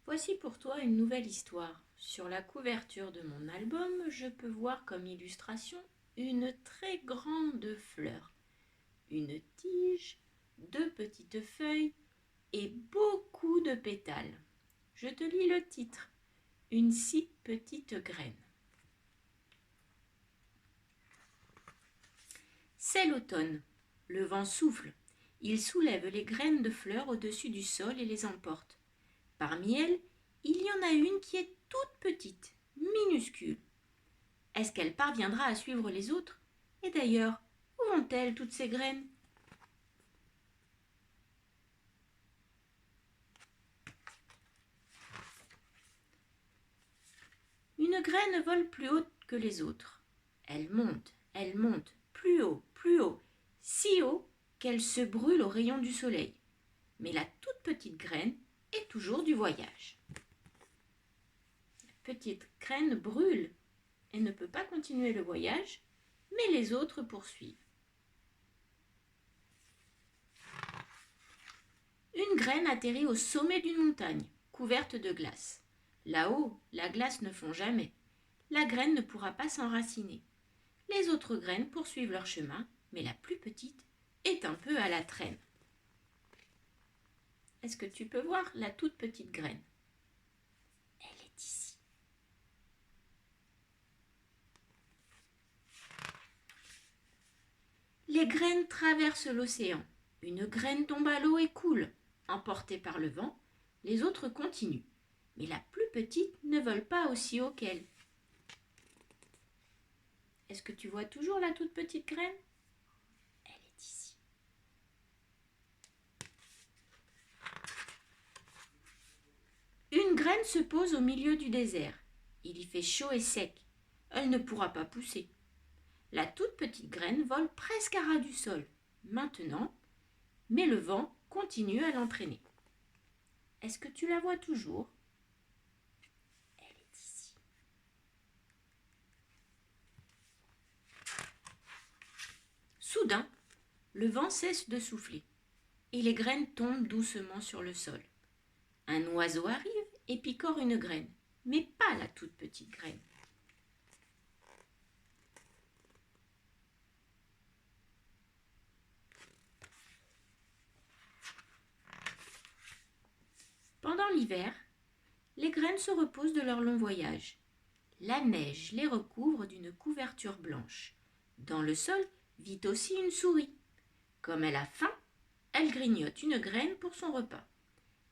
Voici pour toi une nouvelle histoire. Sur la couverture de mon album, je peux voir comme illustration une très grande fleur, une tige, deux petites feuilles et beaucoup de pétales. Je te lis le titre. Une si petite graine. C'est l'automne. Le vent souffle. Il soulève les graines de fleurs au-dessus du sol et les emporte. Parmi elles, il y en a une qui est toute petite, minuscule. Est-ce qu'elle parviendra à suivre les autres? Et d'ailleurs, où vont-elles toutes ces graines? Une graine vole plus haut que les autres. Elle monte, plus haut, si haut qu'elle se brûle aux rayons du soleil. Mais la toute petite graine est toujours du voyage. La petite graine brûle et ne peut pas continuer le voyage, mais les autres poursuivent. Une graine atterrit au sommet d'une montagne, couverte de glace. Là-haut, la glace ne fond jamais. La graine ne pourra pas s'enraciner. Les autres graines poursuivent leur chemin, mais la plus petite est un peu à la traîne. Est-ce que tu peux voir la toute petite graine? Elle est ici. Les graines traversent l'océan. Une graine tombe à l'eau et coule. Emportée par le vent, les autres continuent. Mais la plus petite ne vole pas aussi haut qu'elle. Est-ce que tu vois toujours la toute petite graine? Elle est ici. Une graine se pose au milieu du désert. Il y fait chaud et sec. Elle ne pourra pas pousser. La toute petite graine vole presque à ras du sol, maintenant, mais le vent continue à l'entraîner. Est-ce que tu la vois toujours? Elle est ici. Soudain, le vent cesse de souffler et les graines tombent doucement sur le sol. Un oiseau arrive et picore une graine, mais pas la toute petite graine. Pendant l'hiver, les graines se reposent de leur long voyage. La neige les recouvre d'une couverture blanche. Dans le sol vit aussi une souris. Comme elle a faim, elle grignote une graine pour son repas.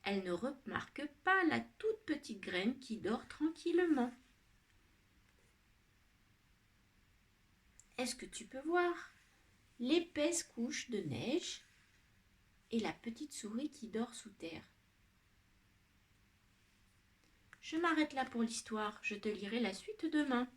Elle ne remarque pas la toute petite graine qui dort tranquillement. Est-ce que tu peux voir l'épaisse couche de neige et la petite souris qui dort sous terre? Je m'arrête là pour l'histoire, je te lirai la suite demain.